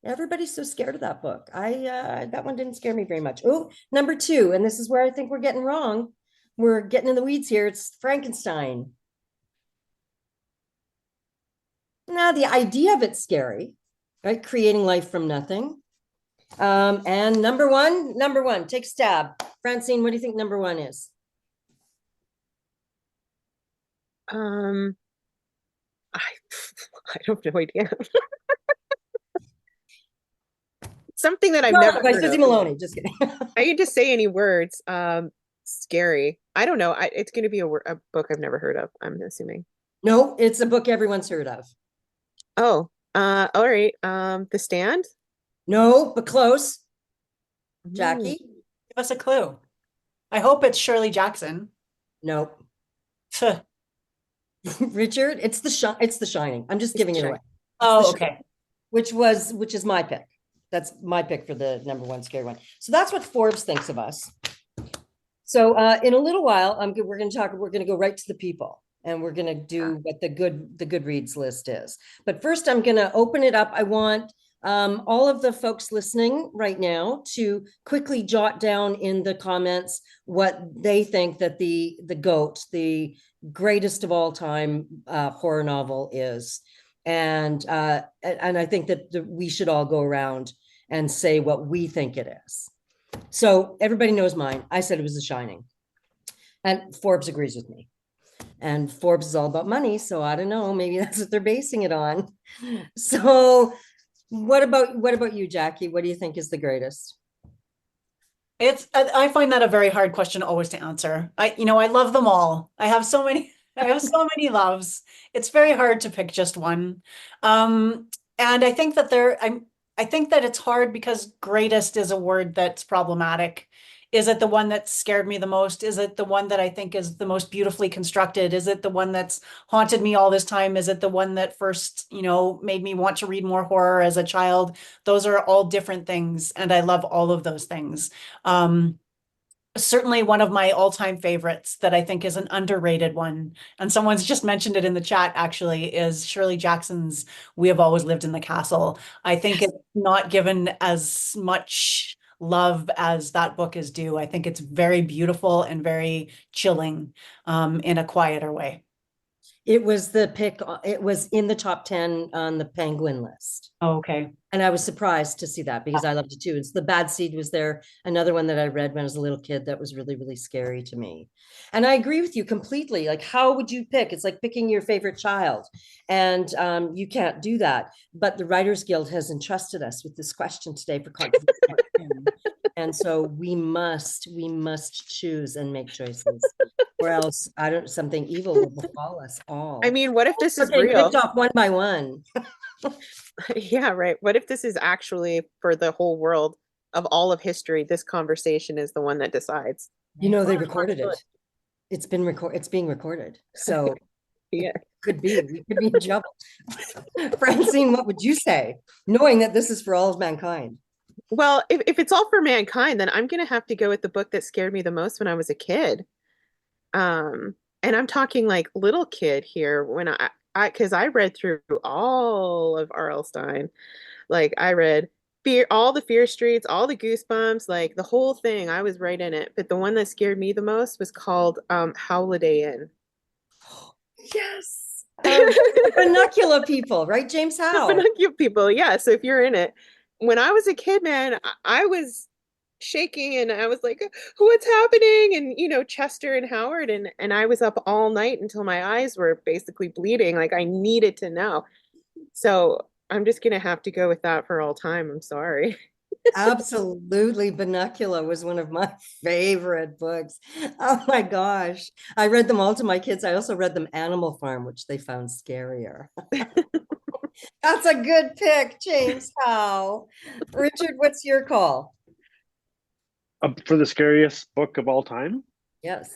Everybody's so scared of that book. That one didn't scare me very much. Oh, number 2, and this is where I think we're getting wrong. We're getting in the weeds here. It's Frankenstein. Now, the idea of it's scary, right? Creating life from nothing. And number one, take a stab. Francine, what do you think number 1 is? I don't have no idea. Something that I've never by heard Susie of. Maloney. Just kidding. I can just say any words. Scary. I don't know. It's going to be a book I've never heard of, I'm assuming. No, it's a book everyone's heard of. Oh, all right. The Stand? No, but close. Ooh. Jackie? Give us a clue. I hope it's Shirley Jackson. Nope. Tuh. Richard, it's the Shining. I'm just It's giving The it away. Shining. Oh, okay. Which is my pick. That's my pick for the number one scary one. So that's what Forbes thinks of us. So in a little while, we're going to go right to the people, and we're going to do what the Goodreads list is. But first, I'm going to open it up. I want all of the folks listening right now to quickly jot down in the comments what they think that the GOAT, the greatest of all time horror novel is. And I think that we should all go around and say what we think it is. So everybody knows mine. I said it was The Shining. And Forbes agrees with me. And Forbes is all about money, so I don't know, maybe that's what they're basing it on. So what about you, Jackie? What do you think is the greatest? I find that a very hard question always to answer. I love them all. I have so many, I have so many loves. It's very hard to pick just one. And I think that I think that it's hard because greatest is a word that's problematic. Is it the one that scared me the most? Is it the one that I think is the most beautifully constructed? Is it the one that's haunted me all this time? Is it the one that first, made me want to read more horror as a child? Those are all different things, and I love all of those things. Um, Certainly one of my all-time favorites that I think is an underrated one, and someone's just mentioned it in the chat actually, is Shirley Jackson's We Have Always Lived in the Castle. I think it's not given as much love as that book is due. I think it's very beautiful and very chilling, in a quieter way. It was the pick, it was in the top 10 on the Penguin list. Oh, okay. And I was surprised to see that because I loved it too. It's The Bad Seed was there, another one that I read when I was a little kid that was really, really scary to me. And I agree with you completely. Like, how would you pick? It's like picking your favorite child. And you can't do that. But the Writers Guild has entrusted us with this question today for content. And so we must choose and make choices, or else something evil will befall us all. I mean, what if this is Okay, real? picked off one by one. Yeah, right. What if this is actually for the whole world of all of history? This conversation is the one that decides. They recorded it. It's being recorded. So Yeah. we could be in trouble. Francine, what would you say, knowing that this is for all of mankind? Well, if it's all for mankind, then I'm gonna have to go with the book that scared me the most when I was a kid. And I'm talking like little kid here when because I read through all of R.L. Stine. Like I read all the Fear Streets, all the Goosebumps, like the whole thing. I was right in it. But the one that scared me the most was called Holiday Inn. Yes. Binocular people, right? James Howe. Binocular people, yeah. So if you're in it, when I was a kid, man, I was shaking and I was like, what's happening? And Chester and Howard and I was up all night until my eyes were basically bleeding. Like I needed to know. So I'm just gonna have to go with that for all time. I'm sorry. Absolutely. Binocular was one of my favorite books. Oh my gosh. I read them all to my kids. I also read them Animal Farm, which they found scarier. That's a good pick, James Howe. Richard, what's your call? For the scariest book of all time? Yes.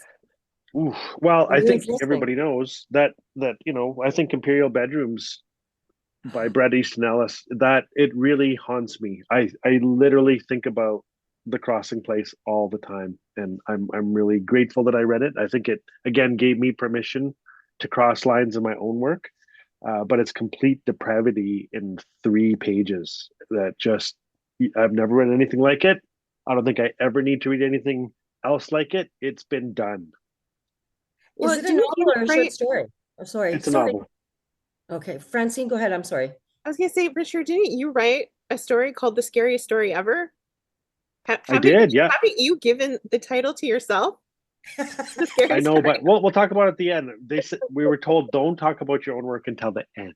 Ooh, well, I think Listening. everybody knows that I think Imperial Bedrooms by Bret Easton Ellis, that it really haunts me. I literally think about The Crossing Place all the time, and I'm really grateful that I read it. I think it again gave me permission to cross lines in my own work, but it's complete depravity in 3 pages that just I've never read anything like it. I don't think I ever need to read anything else like it. It's been done. Is it a novel or a short story? Oh, sorry. It's a novel. Okay, Francine, go ahead. I'm sorry. I was gonna say, Richard, didn't you write a story called The Scariest Story Ever? I did, yeah. Haven't you given the title to yourself? I know, but we'll talk about it at the end. They said we were told don't talk about your own work until the end.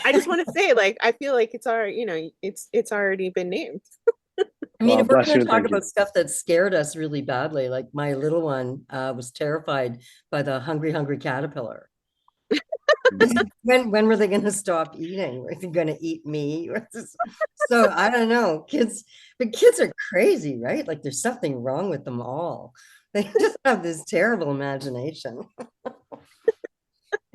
I just want to say, like, I feel like it's already, it's already been named. I mean, Well, if we're bless going you to and talk thank you. about stuff that scared us really badly, like my little one was terrified by the hungry, hungry caterpillar. When were they going to stop eating? Were they going to eat me? So I don't know. But kids are crazy, right? Like there's something wrong with them all. They just have this terrible imagination.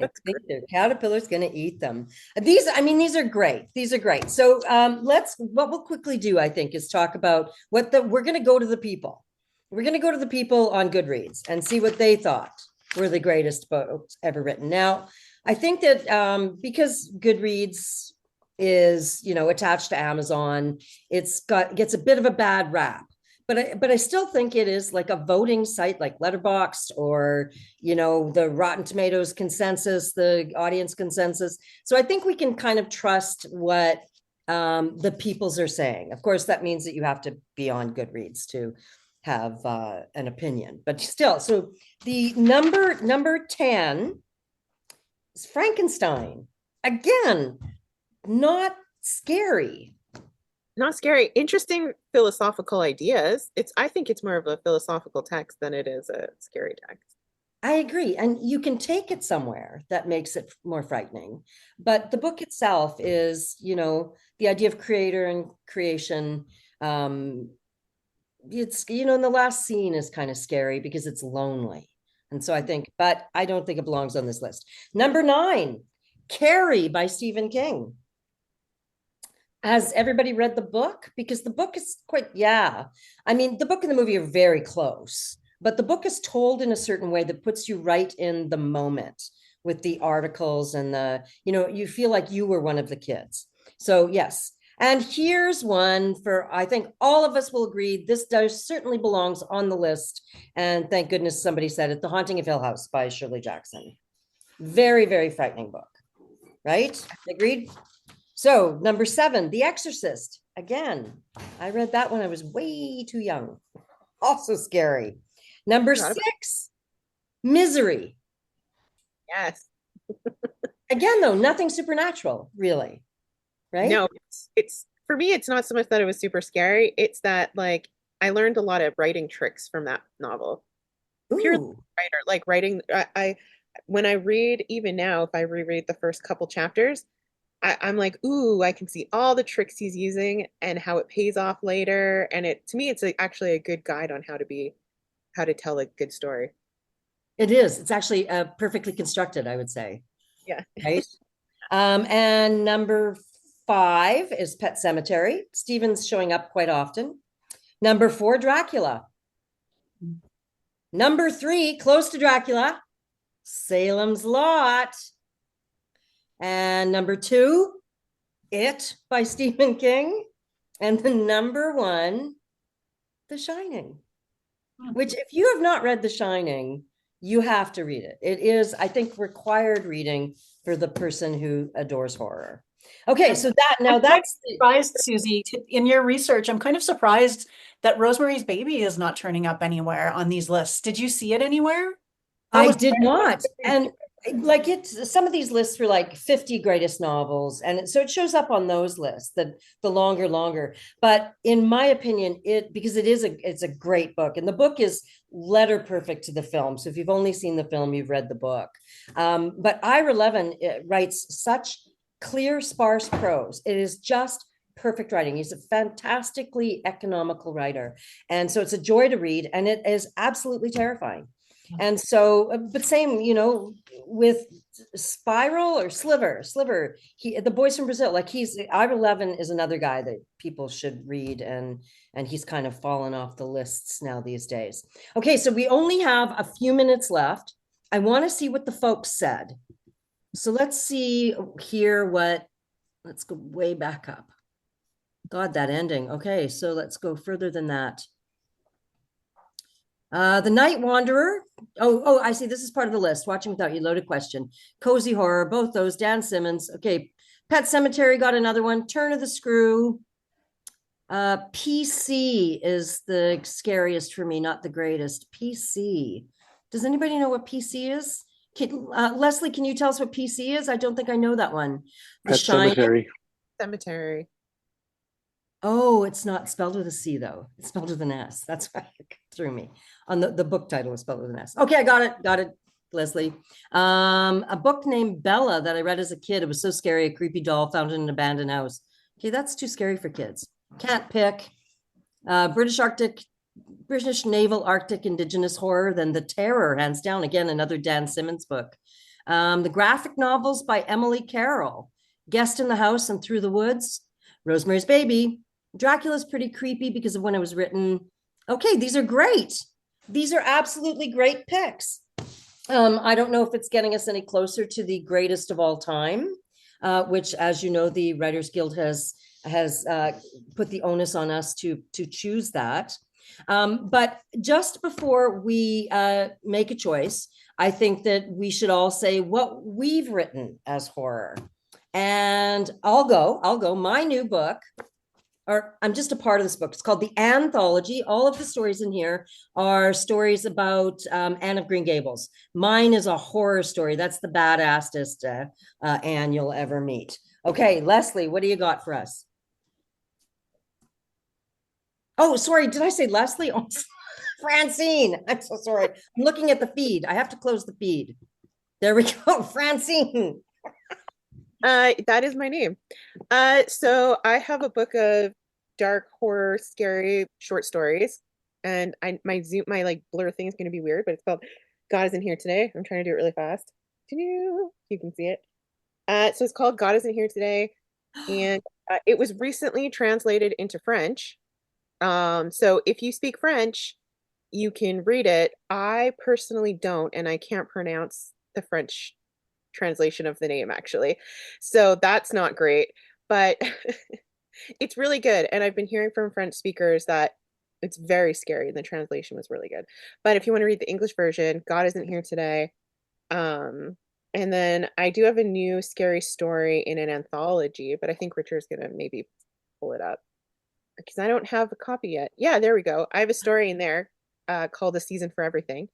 I think their caterpillar's going to eat them. These are great. These are great. So what we'll quickly do, I think, is talk about we're going to go to the people. We're going to go to the people on Goodreads and see what they thought were the greatest books ever written. Now, I think that because Goodreads is, attached to Amazon, gets a bit of a bad rap. But I still think it is like a voting site like Letterboxd or, the Rotten Tomatoes consensus, the audience consensus. So I think we can kind of trust what the peoples are saying. Of course, that means that you have to be on Goodreads to have an opinion. But still, so the number 10 is Frankenstein. Again, not scary. Not scary. Interesting philosophical ideas. I think it's more of a philosophical text than it is a scary text. I agree. And you can take it somewhere that makes it more frightening. But the book itself is, the idea of creator and creation. It's, and the last scene is kind of scary because it's lonely. And so but I don't think it belongs on this list. Number 9, Carrie by Stephen King. Has everybody read the book? Because the book is the book and the movie are very close, but the book is told in a certain way that puts you right in the moment with the articles and you feel like you were one of the kids. So yes. And here's one for, I think all of us will agree, this certainly belongs on the list. And thank goodness somebody said it, The Haunting of Hill House by Shirley Jackson. Very, very frightening book, right? Agreed? So number 7, The Exorcist. Again, I read that when I was way too young. Also scary. Number 6, Misery. Yes. Again, though, nothing supernatural, really. Right? No, it's for me, it's not so much that it was super scary. It's that like I learned a lot of writing tricks from that novel. Purely writer, like writing. When I read, even now, if I reread the first couple chapters, I'm like, ooh, I can see all the tricks he's using and how it pays off later. And to me, it's actually a good guide on how to tell a good story. It is. It's actually perfectly constructed, I would say. Yeah. Right. And number 5 is Pet Sematary. Stephen's showing up quite often. Number 4, Dracula. Number 3, close to Dracula, Salem's Lot. And number 2, It by Stephen King. And the number 1, The Shining, which if you have not read The Shining, you have to read it. It is, I think, required reading for the person who adores horror. Okay, so that's surprised, Susie, in your research. I'm kind of surprised that Rosemary's Baby is not turning up anywhere on these lists. Did you see it anywhere? I did not. And like some of these lists were like 50 greatest novels. And so it shows up on those lists, the longer. But in my opinion, because it's a great book. And the book is letter perfect to the film. So if you've only seen the film, you've read the book. But Ira Levin writes such clear, sparse prose. It is just perfect writing. He's a fantastically economical writer. And so it's a joy to read. And it is absolutely terrifying. And so, but same, with Spiral or Sliver, the Boys from Brazil, like Ira Levin is another guy that people should read, and he's kind of fallen off the lists now these days. Okay, so we only have a few minutes left. I want to see what the folks said. So let's see here let's go way back up. God, that ending. Okay, so let's go further than that. The Night Wanderer. Oh, I see. This is part of the list. Watching Without You, loaded question. Cozy Horror, both those. Dan Simmons. Okay. Pet Sematary got another one. Turn of the Screw. PC is the scariest for me, not the greatest. PC. Does anybody know what PC is? Leslie, can you tell us what PC is? I don't think I know that one. Pet Sematary. Cemetery. Oh, it's not spelled with a C though. It's spelled with an S. That's why it threw me. On the book title was spelled with an S. Okay, I got it. Leslie. A book named Bella that I read as a kid. It was so scary. A creepy doll found in an abandoned house. Okay, that's too scary for kids. Can't pick. British naval Arctic indigenous horror. Then The Terror, hands down. Again, another Dan Simmons book. The graphic novels by Emily Carroll. Guest in the House and Through the Woods. Rosemary's Baby. Dracula's pretty creepy because of when it was written. Okay, these are great. These are absolutely great picks. I don't know if it's getting us any closer to the greatest of all time, which, as you know, the Writers Guild has put the onus on us to choose that. But just before we make a choice, I think that we should all say what we've written as horror. And I'll go. My new book, or I'm just a part of this book. It's called The Anthology. All of the stories in here are stories about Anne of Green Gables. Mine is a horror story. That's the badassest Anne you'll ever meet. Okay, Leslie, what do you got for us? Oh, sorry, did I say Leslie? Oh, Francine, I'm so sorry. I'm looking at the feed. I have to close the feed. There we go, Francine. That is my name. So I have a book of dark horror, scary short stories, and my like blur thing is going to be weird, but it's called God Isn't Here Today. I'm trying to do it really fast. You can see it. So it's called God Isn't Here Today, and it was recently translated into French. So if you speak French, you can read it. I personally don't, and I can't pronounce the French translation of the name actually. So that's not great, but it's really good. And I've been hearing from French speakers that it's very scary and the translation was really good. But if you want to read the English version, God Isn't Here Today. And then I do have a new scary story in an anthology, but I think Richard's gonna maybe pull it up because I don't have a copy yet. Yeah, there we go. I have a story in there called A Season for Everything.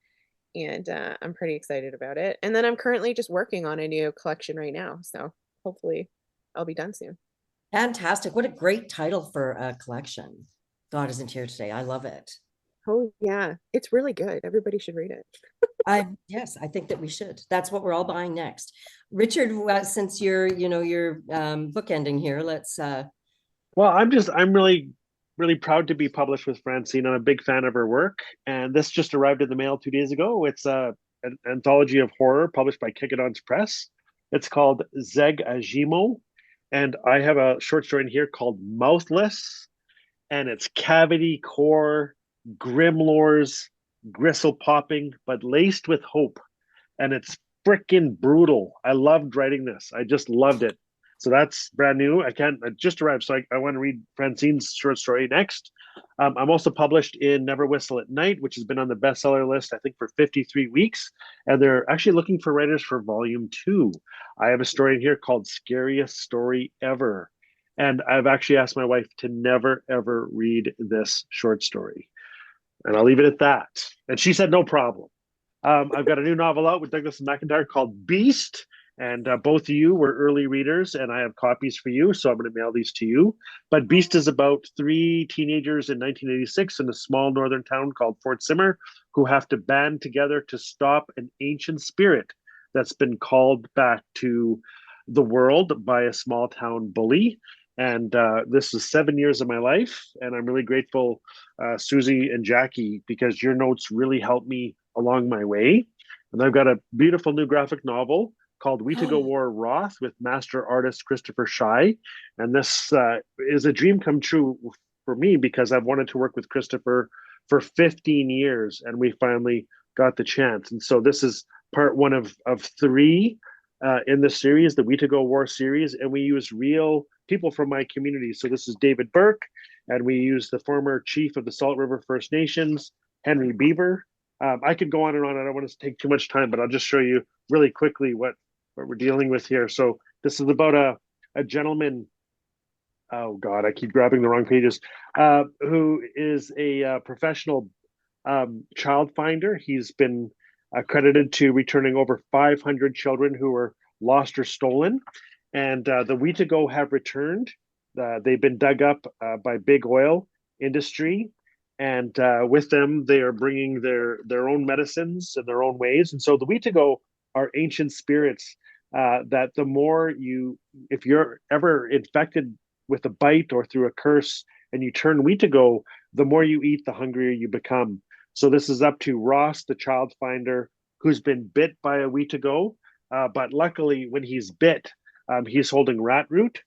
And I'm pretty excited about it. And then I'm currently just working on a new collection right now. So hopefully I'll be done soon. Fantastic. What a great title for a collection. God Isn't Here Today. I love it. Oh, yeah. It's really good. Everybody should read it. Yes, I think that we should. That's what we're all buying next. Richard, since you're bookending here, let's. Well, I'm really proud to be published with Francine. I'm a big fan of her work, and this just arrived in the mail 2 days ago. It's an anthology of horror published by Kikadons Press. It's called Zeg Ajimo, and I have a short story in here called Mouthless, and it's cavity core, grim lores, gristle popping, but laced with hope, and it's freaking brutal. I loved writing this. I just loved it. So that's brand new. I just arrived, so I want to read Francine's short story next. I'm also published in Never Whistle at Night, which has been on the bestseller list, I think, for 53 weeks. And they're actually looking for writers for volume 2. I have a story in here called Scariest Story Ever. And I've actually asked my wife to never, ever read this short story. And I'll leave it at that. And she said, no problem. I've got a new novel out with Douglas McIntyre called Beast. And both of you were early readers, and I have copies for you, so I'm going to mail these to you. But Beast is about 3 teenagers in 1986 in a small northern town called Fort Simmer who have to band together to stop an ancient spirit that's been called back to the world by a small town bully. And this is 7 years of my life, and I'm really grateful, Susie and Jackie, because your notes really helped me along my way. And I've got a beautiful new graphic novel called We To Go War Roth with master artist Christopher Shy. And this is a dream come true for me because I've wanted to work with Christopher for 15 years and we finally got the chance. And so this is part 1 of 3 in the series, the We To Go War series. And we use real people from my community. So this is David Burke, and we use the former chief of the Salt River First Nations, Henry Beaver. I could go on and on. I don't want to take too much time, but I'll just show you really quickly what we're dealing with here. So this is about a gentleman, oh God, I keep grabbing the wrong pages, who is a professional child finder. He's been accredited to returning over 500 children who were lost or stolen. And the We To Go have returned. They've been dug up by big oil industry. and with them they are bringing their own medicines and their own ways. And so the Wetago are ancient spirits that the more if you're ever infected with a bite or through a curse and you turn Wetago, the more you eat, the hungrier you become. So this is up to Ross, the child finder, who's been bit by a Wetago. But luckily, when he's bit, he's holding rat root,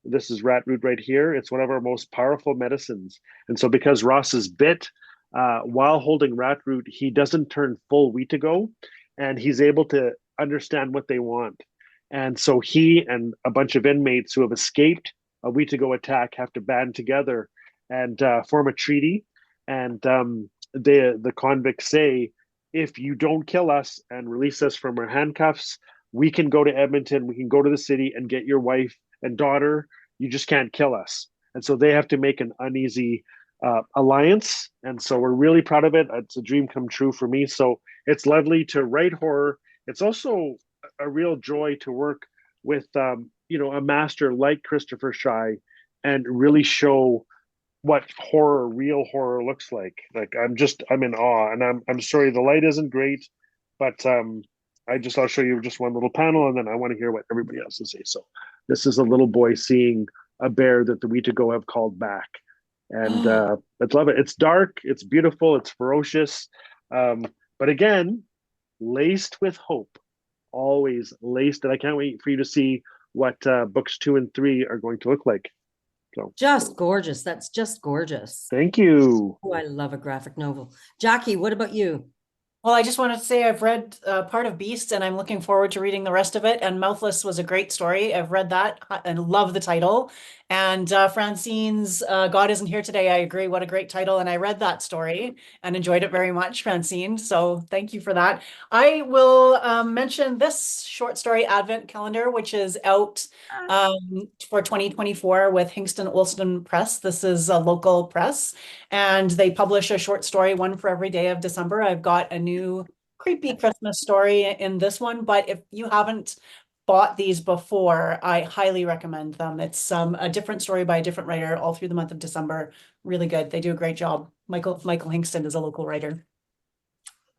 this is rat root right here. It's one of our most powerful medicines. And so because Ross is bit while holding rat root, he doesn't turn full Wetago, and he's able to understand what they want. And so he and a bunch of inmates who have escaped a Wetago attack have to band together and form a treaty. And the convicts say, if you don't kill us and release us from our handcuffs, we can go to Edmonton, we can go to the city and get your wife and daughter. You just can't kill us. And so they have to make an uneasy alliance. And so we're really proud of it. It's a dream come true for me. So it's lovely to write horror. It's also a real joy to work with a master like Christopher Shy and really show what real horror looks like. Like I'm in awe, and I'm sorry the light isn't great, but I'll show you just one little panel, and then I want to hear what everybody else has to say. So this is a little boy seeing a bear that the Wetago have called back, and I love it. It's dark, it's beautiful, it's ferocious, but again, laced with hope, always laced. And I can't wait for you to see what books 2 and 3 are going to look like. So Just gorgeous. That's just gorgeous. thank you. Oh, I love a graphic novel. Jackie, what about you? Well, I just wanted to say I've read part of Beast and I'm looking forward to reading the rest of it. And Mouthless was a great story. I've read that and love the title. And Francine's God Isn't Here Today. I agree. What a great title. And I read that story and enjoyed it very much, Francine. So thank you for that. I will mention this short story Advent calendar, which is out for 2024 with Hingston Olsen Press. This is a local press, and they publish a short story, one for every day of December. I've got a new creepy Christmas story in this one, but if you haven't bought these before, I highly recommend them. It's a different story by a different writer all through the month of December. Really good. They do a great job. Michael Hingston is a local writer.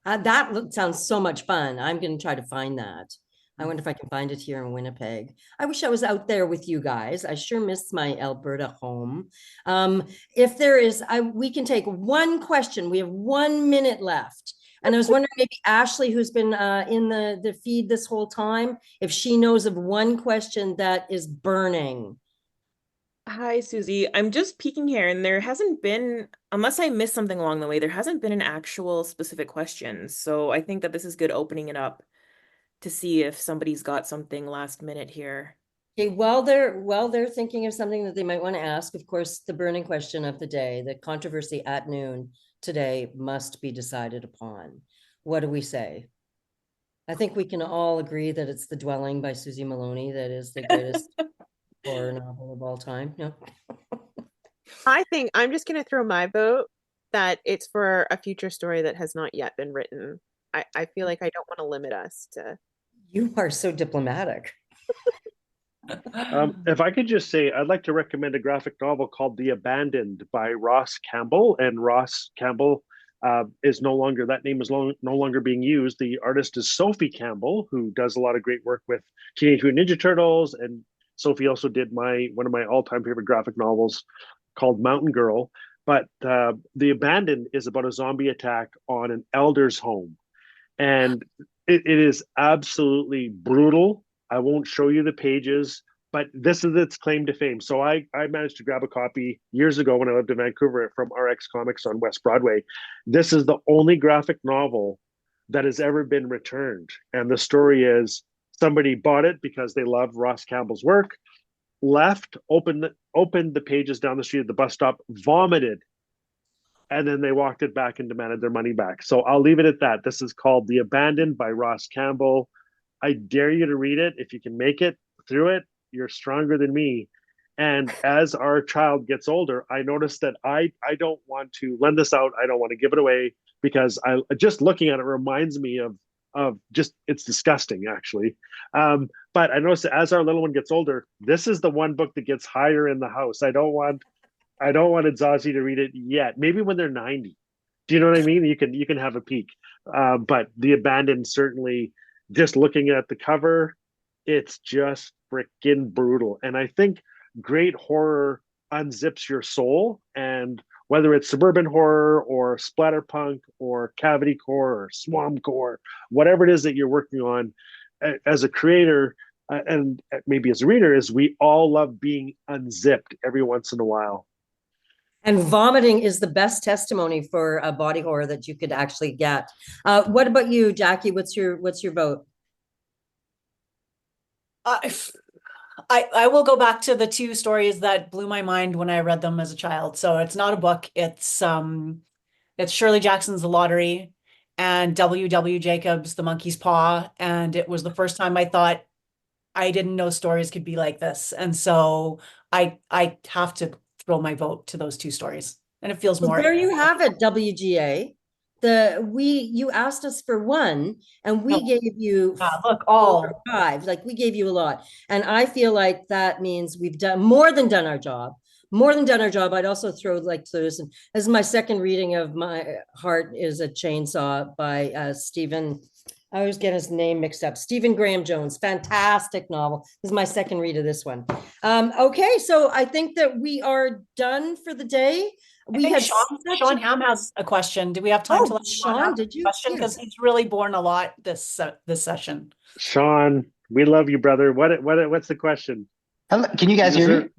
That sounds so much fun. I'm going to try to find that. I wonder if I can find it here in Winnipeg. I wish I was out there with you guys. I sure miss my Alberta home. If there is, we can take one question. We have 1 minute left. And I was wondering, maybe Ashley, who's been in the feed this whole time, if she knows of one question that is burning. Hi, Susie. I'm just peeking here, and there hasn't been, unless I missed something along the way, there hasn't been an actual specific question. So I think that this is good opening it up to see if somebody's got something last minute here. Okay, while they're thinking of something that they might want to ask, of course, the burning question of the day, the controversy at noon today must be decided upon. What do we say? I think we can all agree that it's The Dwelling by Susie Maloney that is the greatest horror novel of all time. No? I think I'm just going to throw my vote that it's for a future story that has not yet been written. I feel like I don't want to limit us to. You are so diplomatic. If I could just say, I'd like to recommend a graphic novel called The Abandoned by Ross Campbell. And Ross Campbell is no longer, that name is no longer being used. The artist is Sophie Campbell, who does a lot of great work with Teenage Mutant Ninja Turtles. And Sophie also did one of my all-time favorite graphic novels called Mountain Girl. But The Abandoned is about a zombie attack on an elder's home. And it is absolutely brutal. I won't show you the pages, but this is its claim to fame. So I managed to grab a copy years ago when I lived in Vancouver from RX Comics on West Broadway. This is the only graphic novel that has ever been returned. And the story is somebody bought it because they loved Ross Campbell's work, left, opened the pages down the street at the bus stop, vomited, and then they walked it back and demanded their money back. So I'll leave it at that. This is called The Abandoned by Ross Campbell. I dare you to read it. If you can make it through it, you're stronger than me. And as our child gets older, I noticed that I don't want to lend this out. I don't want to give it away because just looking at it reminds me of just, it's disgusting actually. But I noticed that as our little one gets older, this is the one book that gets higher in the house. I don't want I don't want Zazie to read it yet. Maybe when they're 90. Do you know what I mean? You can have a peek. But The Abandoned, certainly, just looking at the cover, it's just freaking brutal. And I think great horror unzips your soul. And whether it's suburban horror or splatterpunk or cavity core or swamp core, whatever it is that you're working on, as a creator and maybe as a reader, is we all love being unzipped every once in a while. And vomiting is the best testimony for a body horror that you could actually get. What about you, Jackie? What's your vote? I will go back to the two stories that blew my mind when I read them as a child. So it's not a book. It's Shirley Jackson's The Lottery and W.W. Jacobs' The Monkey's Paw. And it was the first time I thought I didn't know stories could be like this. And so I have to throw my vote to those two stories. And it feels Well, more. there you have it, WGA. You asked us for one, and we gave you look, 4 or 5. Like, we gave you a lot, and I feel like that means we've done more than done our job. More than done our job. I'd also throw like to this. This is my second reading of My Heart is a Chainsaw by Stephen. I always get his name mixed up. Stephen Graham Jones, fantastic novel. This is my second read of this one. Okay, so I think that we are done for the day. We had Sean Ham has a question. Do we have time to let Sean, did you? question? Because he's really borne a lot this session. Sean, we love you, brother. What's the question? Hello, can you guys hear me?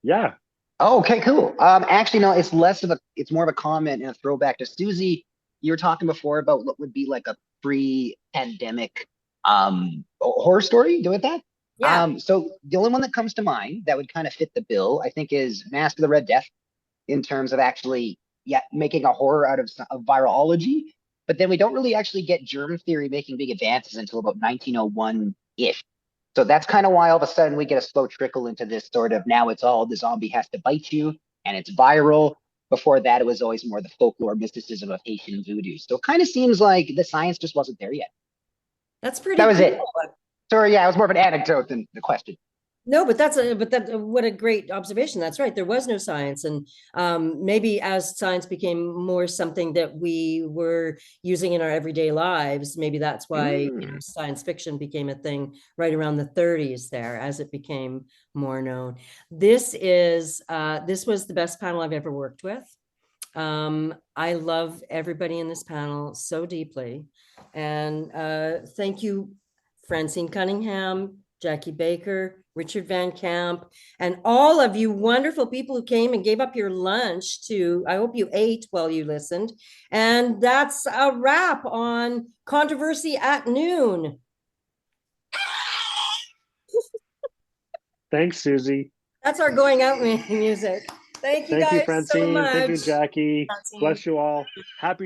Yeah. Oh, okay, cool. Actually, no, it's more of a comment and a throwback to Susie. You were talking before about what would be like a pre-pandemic horror story. Do with that? Yeah. So the only one that comes to mind that would kind of fit the bill, I think, is Mask of the Red Death, in terms of actually, making a horror out of virology. But then we don't really actually get germ theory making big advances until about 1901-ish. So that's kind of why all of a sudden we get a slow trickle into this sort of, now it's all the zombie has to bite you and it's viral. Before that, it was always more the folklore mysticism of Haitian voodoo. So it kind of seems like the science just wasn't there yet. That's pretty That was cool. it. Sorry, it was more of an anecdote than the question. No, but what a great observation. That's right. There was no science. And maybe as science became more something that we were using in our everyday lives, maybe that's why science fiction became a thing right around the 30s there, as it became more known. This was the best panel I've ever worked with. I love everybody in this panel so deeply. And thank you, Francine Cunningham, Jackie Baker, Richard Van Camp, and all of you wonderful people who came and gave up your lunch I hope you ate while you listened. And that's a wrap on Controversy at Noon. Thanks, Susie. That's our going out music. Thank you guys Francine. so much. Thank you, Jackie. Francine. Bless you all. Happy